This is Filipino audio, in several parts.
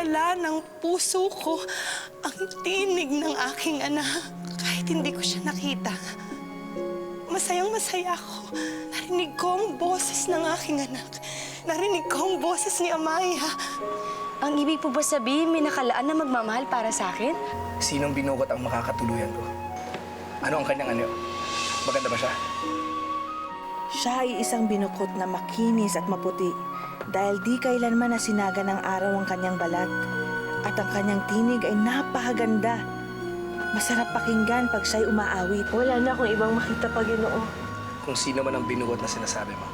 Pinapaalala ng puso ko ang tinig ng aking anak. Kahit hindi ko siya nakita, masayang-masaya ako. Narinig ko ang boses ng aking anak. Narinig ko ang boses ni Amaya. Ang ibig po ba sabihin, may nakalaan na magmamahal para sa akin? Sinong binukot ang makakatuluyan ko? Ano ang kanyang anyo? Maganda ba siya? Siya ay isang binukot na makinis at maputi dahil di kailanman nasinaga ng araw ang kanyang balat. At ang kanyang tinig ay napakaganda. Masarap pakinggan pag siya'y umaawit. Wala na akong ibang makita pa, Ginoo. Kung sino man ang binukot na sinasabi mo,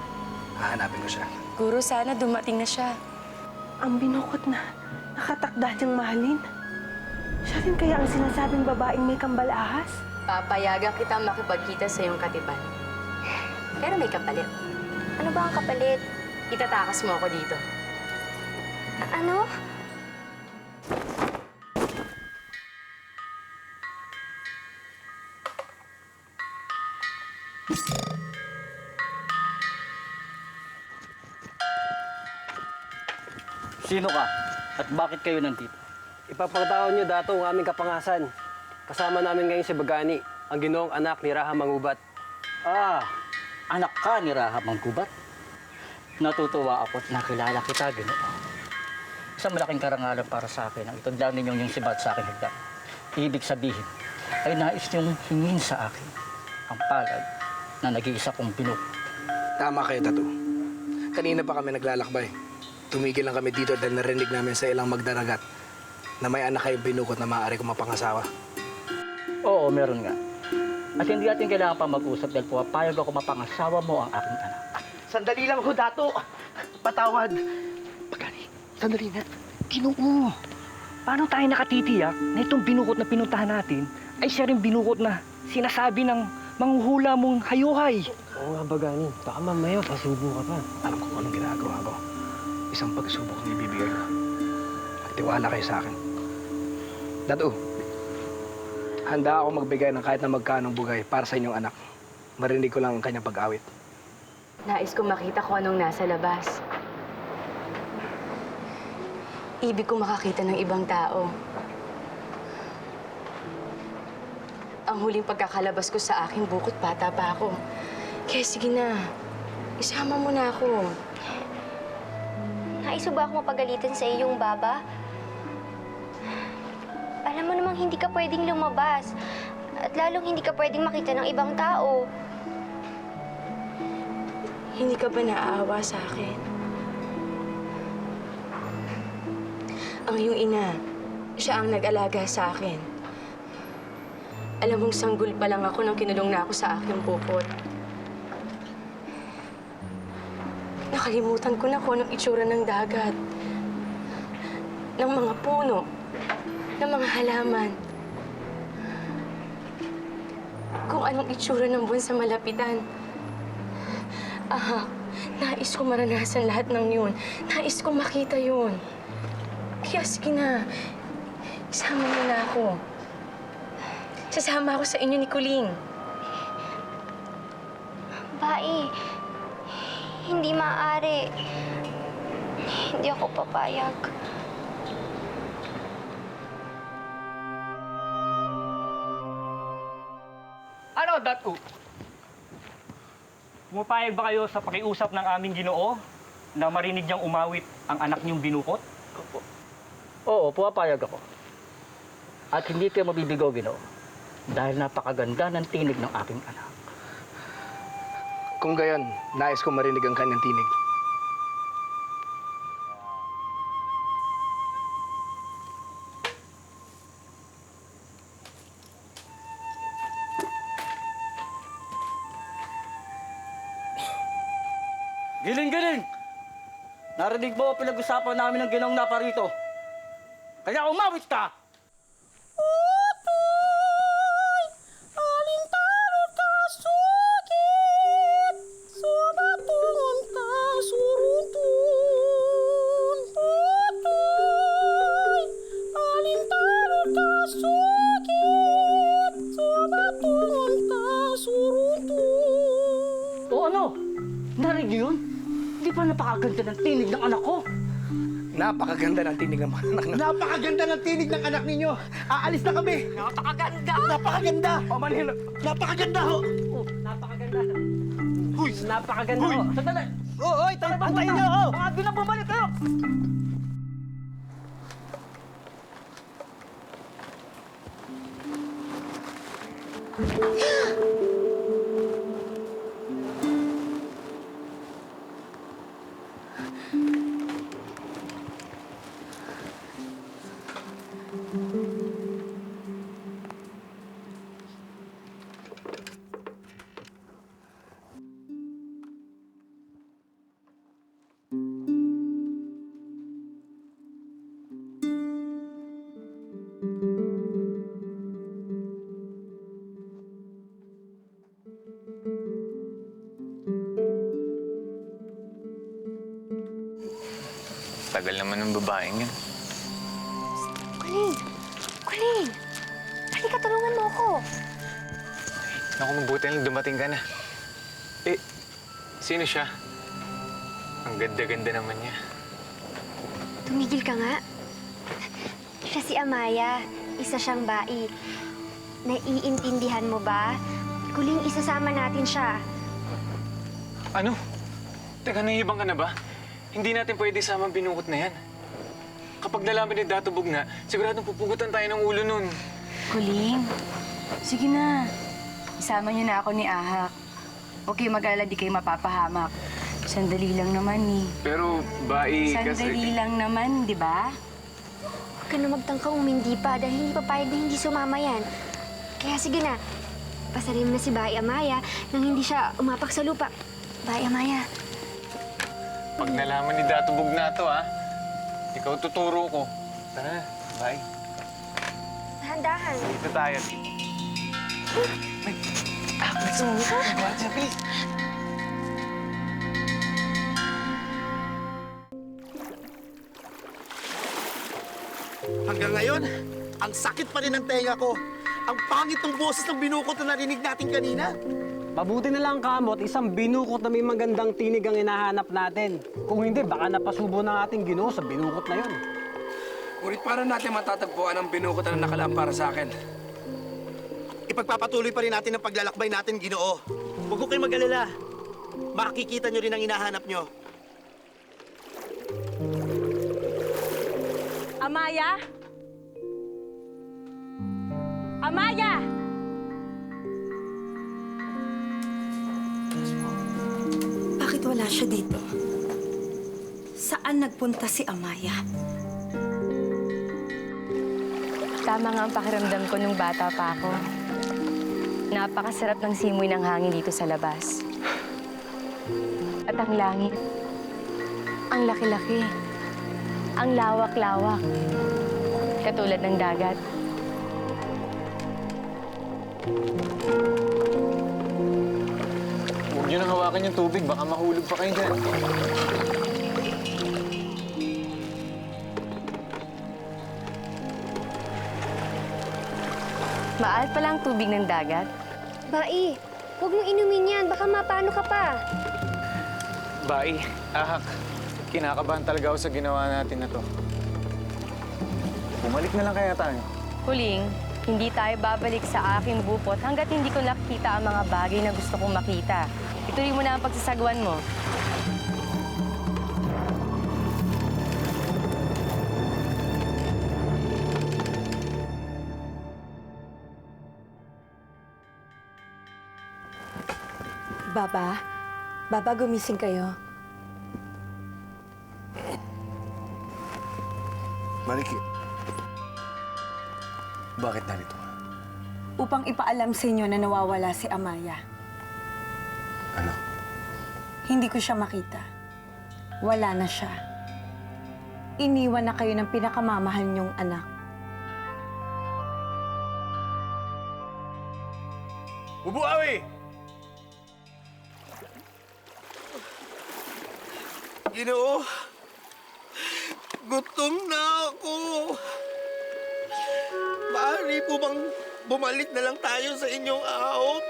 hahanapin ko siya. Guro, sana dumating na siya. Ang binukot na nakatakda niyang mahalin. Siya rin kaya ang sinasabing babaeng may kambal ahas? Papayagan kita makipagkita sa iyong katiban. Pero may kapalit. Ano ba ang kapalit? Itatakas mo ako dito. Ano? Sino ka? At bakit kayo nandito? Ipapagtaon niyo dato ang aming kapangasan. Kasama namin ngayon si Bagani, ang ginoong anak ni Raha Mangubat. Ah, anak ka ni Raha Manggubat. Natutuwa ako at nakilala kita, Ginoo. Isang malaking karangalan para sa akin ang itundang ninyong yung sibat sa aking hagdan. Ibig sabihin, ay nais niyong hingin sa akin ang palad na nag-iisa kong binuk. Tama kayo, Tato. Kanina pa kami naglalakbay. Tumigil lang kami dito dahil narinig namin sa ilang magdaragat na may anak kayong binukot na maaari kong mapangasawa. Oo, meron nga. At hindi natin kailangan pa mag-usap dahil pumapayag ako mapangasawa mo ang aking anak. Sandali lang ho, dato. Patawad. Pagani, sandali na. Ginoo. Paano tayo nakatitiyak na itong binukot na pinuntahan natin ay siya rin binukot na sinasabi ng manghuhula mong hayuhay? Oo nga, Bagani. Baka mamaya pasubo ka pa. Alam ko kung anong ginagawa ko. Isang pagsubok ang ibibigay ko. Magtiwala kayo sa akin. Dato, handa ako magbigay ng kahit na magkanong bugay para sa inyong anak. Marinig ko lang ang kanyang pag-awit. Nais ko makita kung anong nasa labas. Ibig ko makakita ng ibang tao. Ang huling pagkakalabas ko sa aking bukod, bata pa ako. Kaya sige na, isama mo na ako. Nais mo ba ako mapagalitan sa iyong baba? Alam mo namang hindi ka pwedeng lumabas. At lalong hindi ka pwedeng makita ng ibang tao. Hindi ka ba naaawa sa akin? Ang iyong ina, siya ang nag-alaga sa akin. Alam mong sanggol pa lang ako nang kinulong na ako sa aking bukod. Nakalimutan ko na kung anong itsura ng dagat, ng mga puno, ng mga halaman. Kung anong itsura ng buwan sa malapitan. Nais ko maranasan lahat ng yun. Nais ko makita yun. Kaya sige na, isama mo na ako. Sasama ako sa inyo ni Kuling. Bai, hindi maaari. Hindi ako papayag. Ano, dato? Pumapayag ba kayo sa pakiusap ng aming Ginoo na marinig niyang umawit ang anak niyong binukot? Oo, pumapayag ako. At hindi kayo mabibigaw, Ginoo. Dahil napakaganda ng tinig ng aking anak. Kung gayon, nais ko marinig ang kanyang tinig. Giling-giling! Narinig mo ang pinag-usapan namin ng ginong naparito. Kaya umawit ka! O ano? Narinig niyo yun? Di ba napakaganda ng tinig ng anak ko? Napakaganda ng tinig ng mga anak na... Napakaganda ng tinig ng anak ninyo! Aalis na kami! Napakaganda! Napakaganda! O, Manilo! Napakaganda ho! Napakaganda. Huy! Napakaganda ho. Sandali! Hoy, talabantayin niyo ako! Mga binababalik kayo! Tagal naman ng babaeng yun. Kuling! Kuling! Halika, tulungan mo ako. Naku, mabuti lang dumating ka na. Eh, sino siya? Ang ganda-ganda naman niya. Tumigil ka nga. Siya si Amaya. Isa siyang bai. Naiintindihan mo ba? Kuling, isasama natin siya. Ano? Teka, nahihibang ka na ba? Hindi natin pwede sama ang binukot na yan. Kapag nalaman ni Datubog na, siguradong pupugutan tayo ng ulo nun. Kuling, sige na. Isama niyo na ako ni Ahak. Huwag kayo mag-alala, di kayo mapapahamak. Sandali lang naman eh. Pero, bai, Sandali lang naman, di ba? Huwag ka na magtangkang umindi pa dahil hindi papayag na hindi sumama yan. Kaya sige na, pasarin mo na si Bai Amaya nang hindi siya umapak sa lupa. Bai Amaya. Pag nalaman ni Datubog na to, ha? Ikaw tuturo ko. Tara na, bye. Dahan-dahan. Dito tayo. Let's go. Watcha, please. Hanggang ngayon, ang sakit pa rin ng tenga ko. Ang pangit ng boses ng binukot na narinig natin kanina. Mabuti na lang, Kamot, isang binukot na may magandang tinig ang hinahanap natin. Kung hindi, baka napasubo ng ating Ginoo sa binukot na yon. Ngunit paano natin matatagpuan ang binukot na nakalaan para sa akin? Ipagpapatuloy pa rin natin ang paglalakbay natin, Ginoo. Huwag ko kayo mag-alala. Makikita nyo rin ang hinahanap nyo. Amaya? Amaya! Bakit wala siya dito? Saan nagpunta si Amaya? Tama nga ang pakiramdam ko nung bata pa ako. Napakasarap ng simoy ng hangin dito sa labas. At ang langit, ang laki-laki, ang lawak-lawak, katulad ng dagat. Huwag niyo nang hawakan yung tubig. Baka mahulog pa kayo dyan. Maal pala ang tubig ng dagat. Bai, huwag mong inumin yan. Baka mapano ka pa. Bai, Ahak. Kinakabahan talaga ako sa ginawa natin na to. Bumalik na lang kaya tayo. Huling, hindi tayo babalik sa aking bupot hanggat hindi ko nakita ang mga bagay na gusto kong makita. Ituloy mo na ang pagsasagwan mo. Baba, gumising kayo. Mariki, bakit narito? Upang ipaalam sa inyo na nawawala si Amaya. Ano? Hindi ko siya makita. Wala na siya. Iniwan na kayo ng pinakamamahal niyong anak. Bubuawi! Ginoo, gutom na ako. Maaari po bang bumalik na lang tayo sa inyong ahop?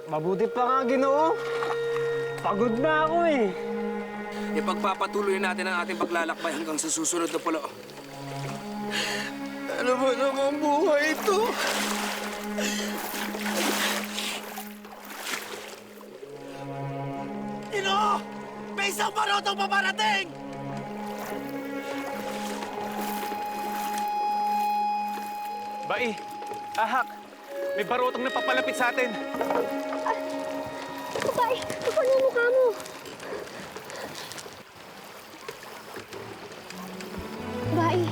Mabuti pa nga, Ginoo. Pagod na ako eh. ipagpapatuloy natin ang ating paglalakbay hanggang sa susunod na pulo. Ano ba namang buhay ito? Ino! May isang barotong paparating! Bai, ahak, may barotong na papalapit sa atin. Babae, paano yung mukha mo? Babae,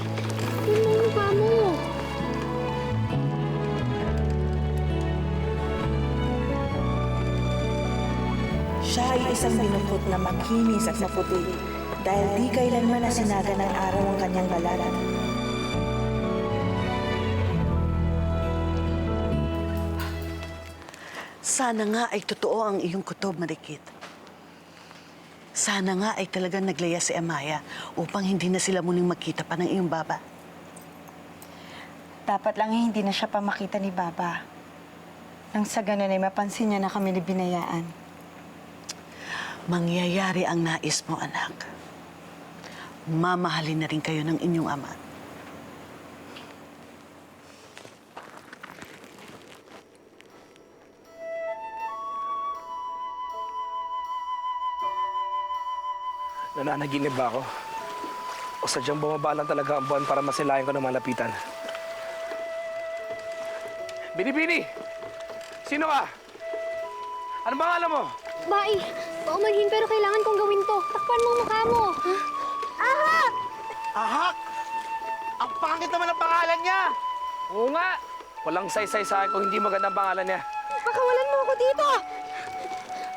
yun mo yung mukha mo. Siya ay isang binukot na makinis at maputi dahil di kailanman nasinaga ng araw ang kanyang balat. Sana nga ay totoo ang iyong kutob, Marikit. Sana nga ay talagang naglaya si Amaya upang hindi na sila muling magkita pa ng iyong baba. Dapat lang hindi na siya pa makita ni Baba. Nang sa ganun ay mapansin niya na kami ni binayaan. Mangyayari ang nais mo, anak. Mamahalin na rin kayo ng inyong ama. Nananaginip ba ako? O sadyang bumaba lang talaga ang buwan para masilayan ko ng malapitan? Bini-Bini! Sino ka? Ano ba alam mo? Bae, paumanhin pero kailangan kong gawin to. Takpan mo ang mukha mo. Ahak! Ahak! Ang pangit naman ang pangalan niya! Oo nga! Walang saysay sa akin kung hindi magandang pangalan niya. Pakawalan mo ako dito!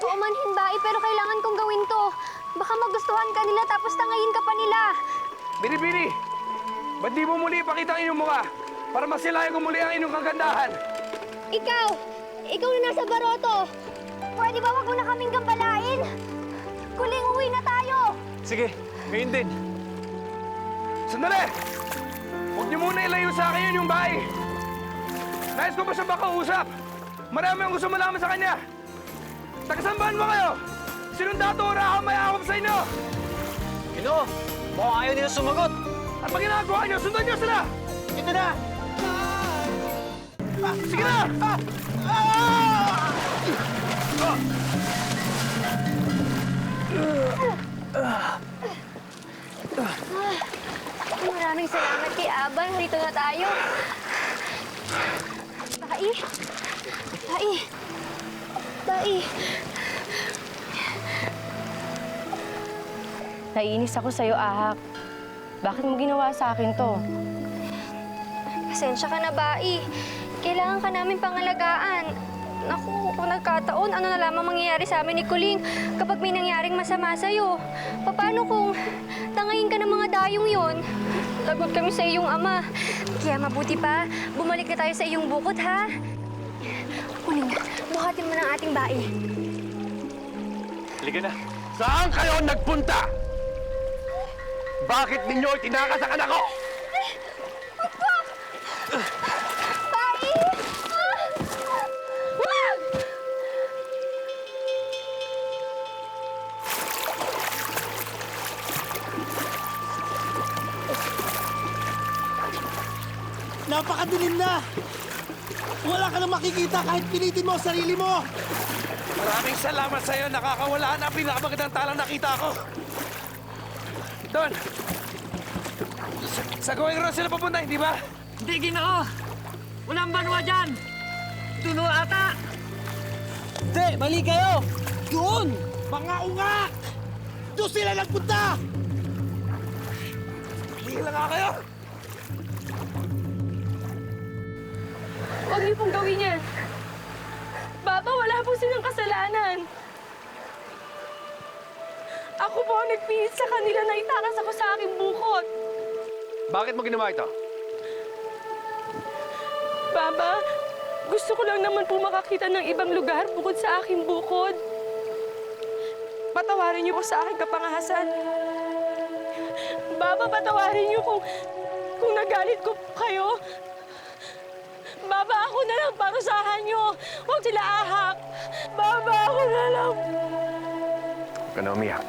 Paumanhin, Bae, pero kailangan kong gawin to. Baka magustuhan ka nila tapos tangayin ka pa nila. Bini-Bini! Ba't di mo muli ipakita ang inyong mukha para masilayan ko muli ang inyong kagandahan? Ikaw na nasa baroto. Pwede ba wag mo na kaming gambalain? Kuling uwi na tayo. Sige, ngayon din. Sandali! Huwag niyo muna ilayo sa akin yun yung bahay. Nais ko ba siya makausap? Marami ang gusto malaman sa kanya. Tagasambahan mo kayo! Sinong dato o raha may akap sa inyo? Ino, mukhang ayaw nila sumagot. Ano ba ginagawa niyo? Sundan niyo sila! Ito na! Sige na! Maraming salamat kay Aba. Dito na tayo. Bae. Bae. Bae. Naiinis ako sa'yo, Ahak. Bakit mo ginawa sa akin to? Pasensya ka na, Bae. Kailangan ka namin pangalagaan. Naku, kung nagkataon, ano na lamang mangyayari sa amin ni Kuling kapag may nangyaring masama sa'yo? Paano kung tangayin ka ng mga dayong yon? Lagot kami sa iyong ama. Kaya mabuti pa, bumalik na tayo sa iyong bukod, ha? Kuling, buhatin mo ng ating Bae. Halika na. Saan kayo nagpunta? Bakit ninyo itinakas ang anak ko? Bae! Wag! Napakadilim na! Wala ka nang makikita kahit pilitin mo ang sarili mo! Maraming salamat sa iyo. Nakakawala na ang pinakamagandang talang nakita ko. Don! Sa Going Road sila papunta, hindi ba? Hindi, Ginoo. Walang banwa dyan. Tuno ata. Hindi, mali kayo. Doon! Mga ungak! Doon sila nagpunta! Hila nga kayo! Huwag niyo pong gawin yan. Baba, wala po silang kasalanan. Ako po ang nagpilit sa kanila na itakas ako sa aking bukod. Bakit mo ginawa ito? Baba, gusto ko lang naman po makakita ng ibang lugar bukod sa aking bukod. Patawarin niyo po sa aking kapangahasan. Baba, patawarin niyo kung nagalit ko po kayo. Baba, ako na lang parusahan niyo. Huwag sila Ahak. Baba, ako na lang. Huwag ka na umiyak.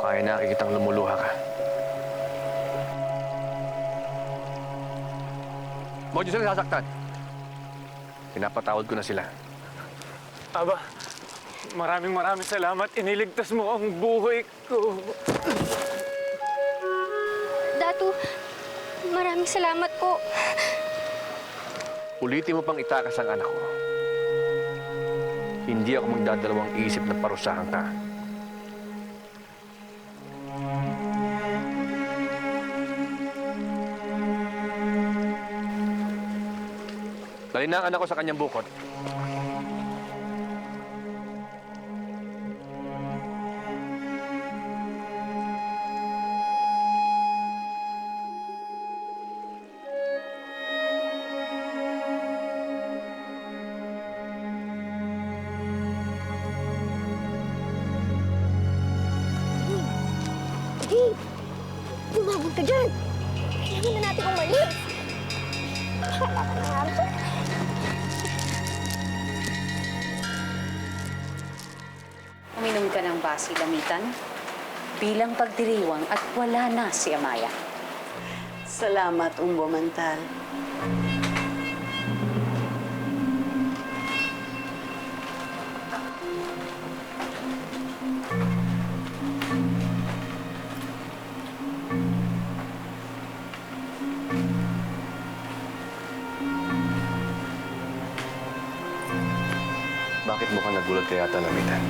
Amaya, nakikitang lumuluha ka. Huwag niyo sila sasaktan. Pinapatawad ko na sila. Aba, maraming salamat. Iniligtas mo ang buhay ko. Datu, maraming salamat po. Ulitin mo pang itakas ang anak ko. Hindi ako magdadalawang isip na parusahan ka. Dali na ang anak ko sa kanyang bukod. Hey! Lumabog ka dyan! Kailangan na natin umalis! Akala ka na nga. Uminom ka ng basi lamitan bilang pagdiriwang at wala na si Amaya. Salamat, Umbo Mantal. Bakit mukhang nagulat ka yata, Lamitan?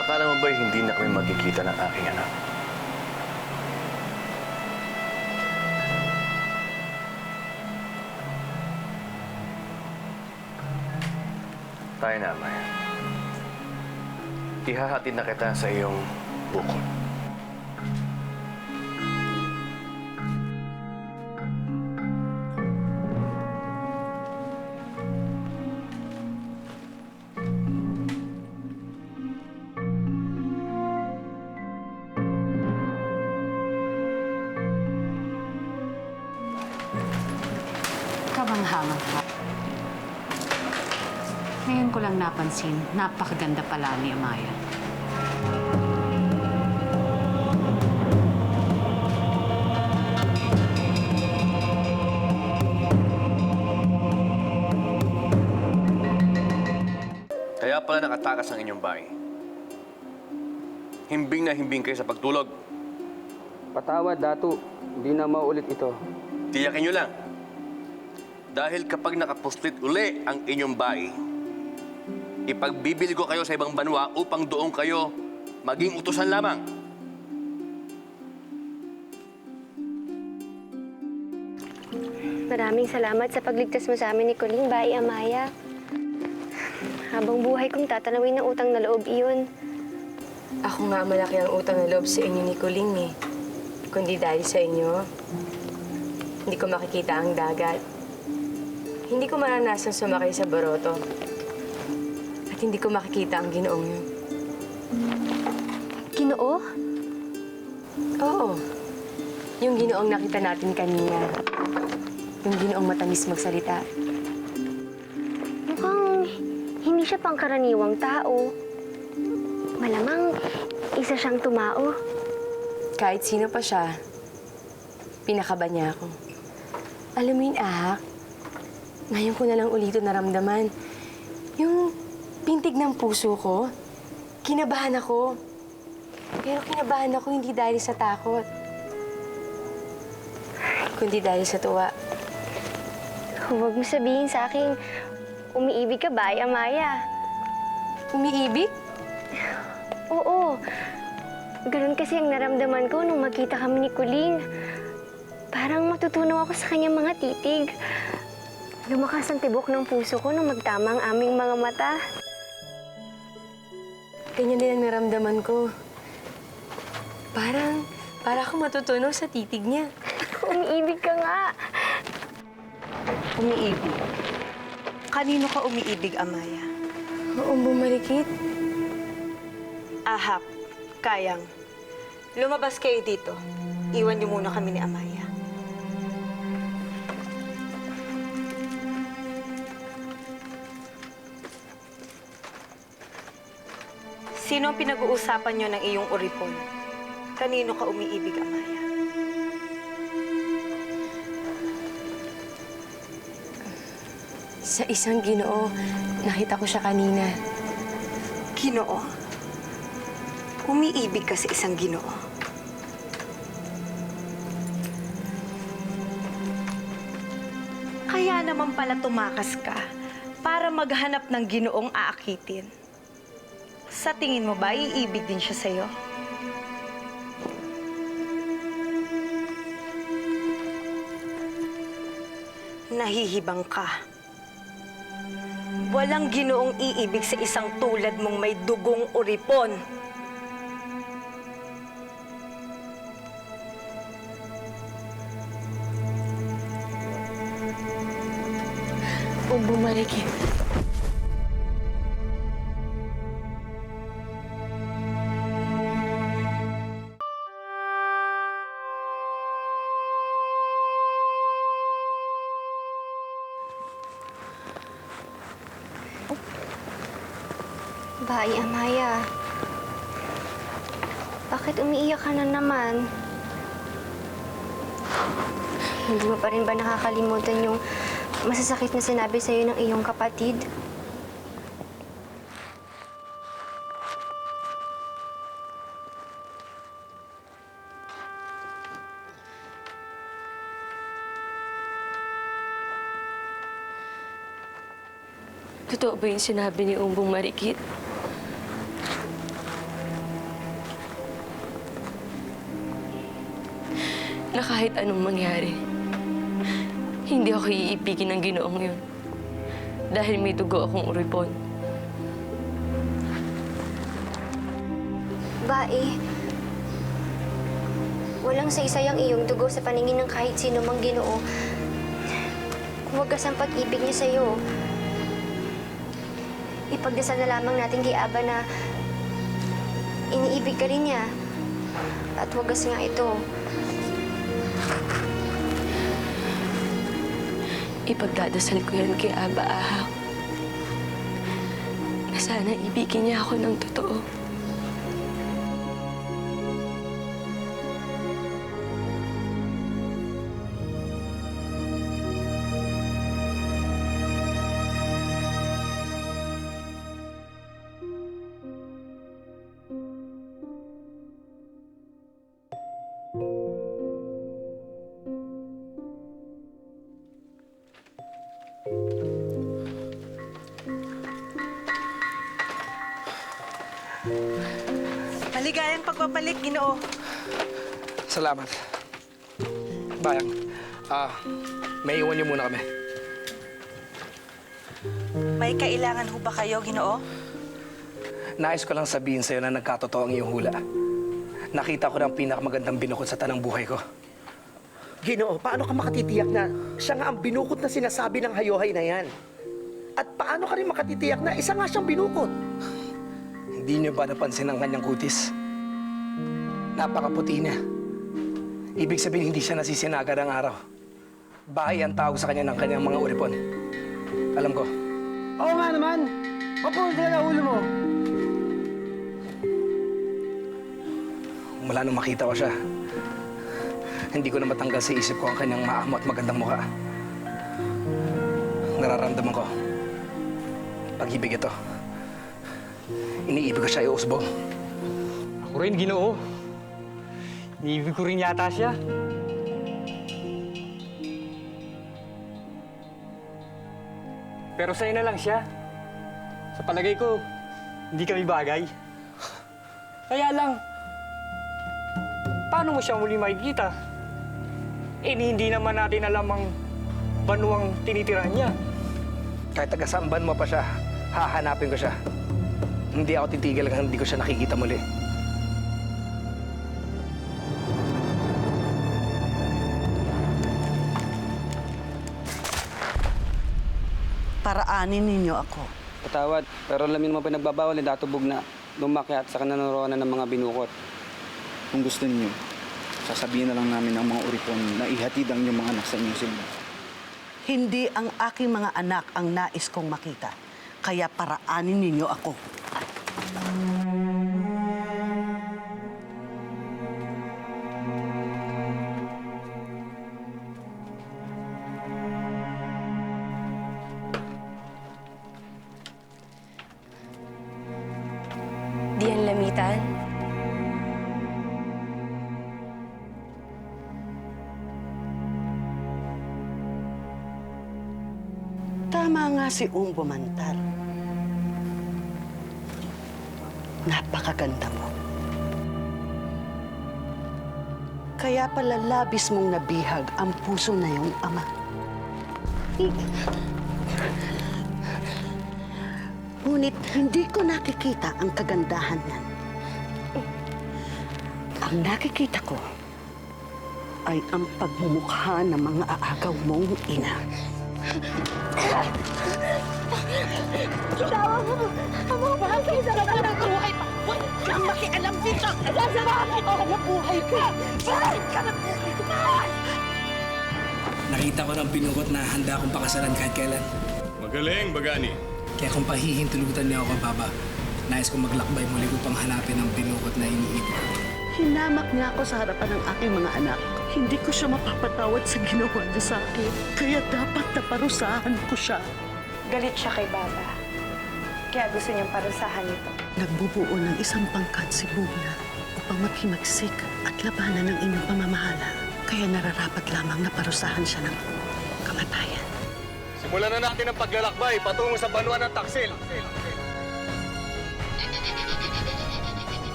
Akala mo ba'y hindi na kami magkikita ng aking anak? Tayo na, Amaya. Ihahatid na kita sa iyong bukod. Kamangha-mangha. Ngayon ko lang napansin, napakaganda pala ni Amaya. Kaya pala nakatakas ang inyong bahay. Himbing na himbing kayo sa pagtulog. Patawad, Datu. Hindi na maulit ito. Tiyakin nyo lang. Dahil kapag nakapuslit uli ang inyong bahay, ipagbibili ko kayo sa ibang banwa upang doon kayo maging utusan lamang. Maraming salamat sa pagligtas mo sa amin ni Colleen, Bai Amaya. Habang buhay kong tatanawin ng utang na loob iyon. Ako nga malaki ang utang na loob sa inyo ni Colleen eh. Kundi dahil sa inyo, hindi ko makikita ang dagat. Hindi ko maranasan sumakay sa baroto. At hindi ko makikita ang Ginoong yun. Ginoo? Oo. Yung Ginoong nakita natin kanina. Yung Ginoong matamis magsalita. Mukhang hindi siya pangkaraniwang tao. Malamang isa siyang tumao. Kahit sino pa siya, pinakaba niya ako. Alam mo yun, Ahak? Ngayon ko na lang ulito naramdaman. Yung pintig ng puso ko, kinabahan ako. Pero kinabahan ako hindi dahil sa takot, kundi dahil sa tuwa. Huwag mo sabihin sa akin, umiibig ka ba, Amaya? Umiibig? Oo. Ganun kasi ang naramdaman ko nung magkita kami ni Colleen. Parang matutunaw ako sa kanyang mga titig. Lumakas ang tibok ng puso ko nung magtama ang aming mga mata. Ganyan din ang naramdaman ko. Para ako matutunaw sa titig niya. Umiibig ka nga. Umiibig? Kanino ka umiibig, Amaya? Oo, bumarikit. Ahak, Kayang. Lumabas kayo dito. Iwan niyo muna kami ni Amaya. Sino ang pinag-uusapan niyo ng iyong uripon? Kanino ka umiibig, Amaya? Sa isang Ginoo, nakita ko siya kanina. Ginoo? Umiibig ka sa isang Ginoo? Kaya naman pala tumakas ka para maghanap ng Ginoong aakitin. Sa tingin mo ba, iibig din siya sa'yo? Nahihibang ka. Walang Ginoong iibig sa isang tulad mong may dugong uripon. Umbong Marikit. Bai, Amaya. Bakit umiiyak ka na naman? Hindi mo pa rin ba nakakalimutan yung masasakit na sinabi sa'yo ng iyong kapatid? Totoo ba yung sinabi ni Umbong Marikit? Na kahit anong mangyari, hindi ako iibigin ng Ginoong yun. Dahil may dugo akong uripon. Bai, walang saysay ang iyong dugo sa paningin ng kahit sino mang Ginoo. Wagas ang pag-ibig niya sa'yo. Ipagdasal na lamang natin kay Aba na iniibig ka rin niya. At wagas nga ito. Ipagdadasal ko yan kay Aba Ahak. Na sana ibigin niya ako ng totoo. Maligayang pagbabalik, Ginoo. Salamat. Bayang, may iwan niyo muna kami. May kailangan ho ba kayo, Ginoo? Nais ko lang sabihin sa'yo na nagkatotoo ang iyong hula. Nakita ko na ang pinakamagandang binukod sa tanang buhay ko. Ginoo, paano ka makatitiyak na siya nga ang binukod na sinasabi ng hayohay na yan? At paano ka rin makatitiyak na isa nga siyang binukod? Hindi niyo ba napansin ang kanyang kutis? Napakaputi niya. Ibig sabihin, hindi siya nasisinaga ng araw. Bahay ang tawag sa kanya ng kanyang mga uripon. Alam ko. Oo nga naman. Mapulot talaga ulo mo. Mula nung makita ko siya, hindi ko na matanggal sa isip ko ang kanyang maamo at magandang mukha. Nararamdaman ko, pag-ibig ito. Iniibig ko siya iusbong. Ako rin, Ginoo. Iniibig ko rin yata siya. Pero sa'yo na lang siya. Sa palagay ko, hindi kami bagay. Kaya lang, paano mo siya muli makikita? Eh, hindi naman natin alam ang banuang tinitirahan niya. Kahit taga-samban mo pa siya, hahanapin ko siya. Hindi ako titigil hanggang hindi ko siya nakikita muli. Paraanin ninyo ako. Patawad, pero alamin mo pinagbabawal ni Datubog na lumakyat sa kananoronan ng mga binukot. Kung gusto niyo, sasabihin na lang namin ang mga uripon na ihatid ang inyong mga anak sa inyong simba. Hindi ang aking mga anak ang nais kong makita. Kaya paraanin ninyo ako. diyan lamitan? Tama nga si Umbo Mantal. Napakaganda mo. Kaya pala labis mong nabihag ang puso na iyong ama. Ngunit hindi ko nakikita ang kagandahan niyan. Ang nakikita ko ay ang pagmumukha ng mga aagaw mong ina. Tawa mo! Ang mga mahal kayo sa laban ng buhay pa! Huwag kang makialam dito! Sasamahan kita na buhay ka! Bakit ka na buhay ka? Nakita ko ng binukot na handa akong pakasalan kahit kailan. Magaling, Bagani. Kaya kung pahihintulutan niya ako, Papa, nais kong maglakbay muli upang hanapin ang binukot na iniibig ko. Hinamak niya ako sa harapan ng aking mga anak. Hindi ko siya mapapatawad sa ginawa niya sa akin. Kaya dapat naparusahan ko siya. Galit siya kay Baba. Kaya gusto niyang parusahan ito. Nagbubuo ng isang pangkat si Bugna upang maghimagsik at labanan ng inyong pamamahala. Kaya nararapat lamang na parusahan siya ng kamatayan. Simulan na natin ang paglalakbay patungo sa banwa ng Taksil.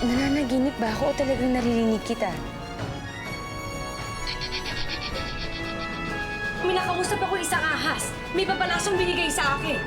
Nananaginip ba ako o talagang naririnig kita? Minakausap ako isang ahas. May babalasong binigay sa akin.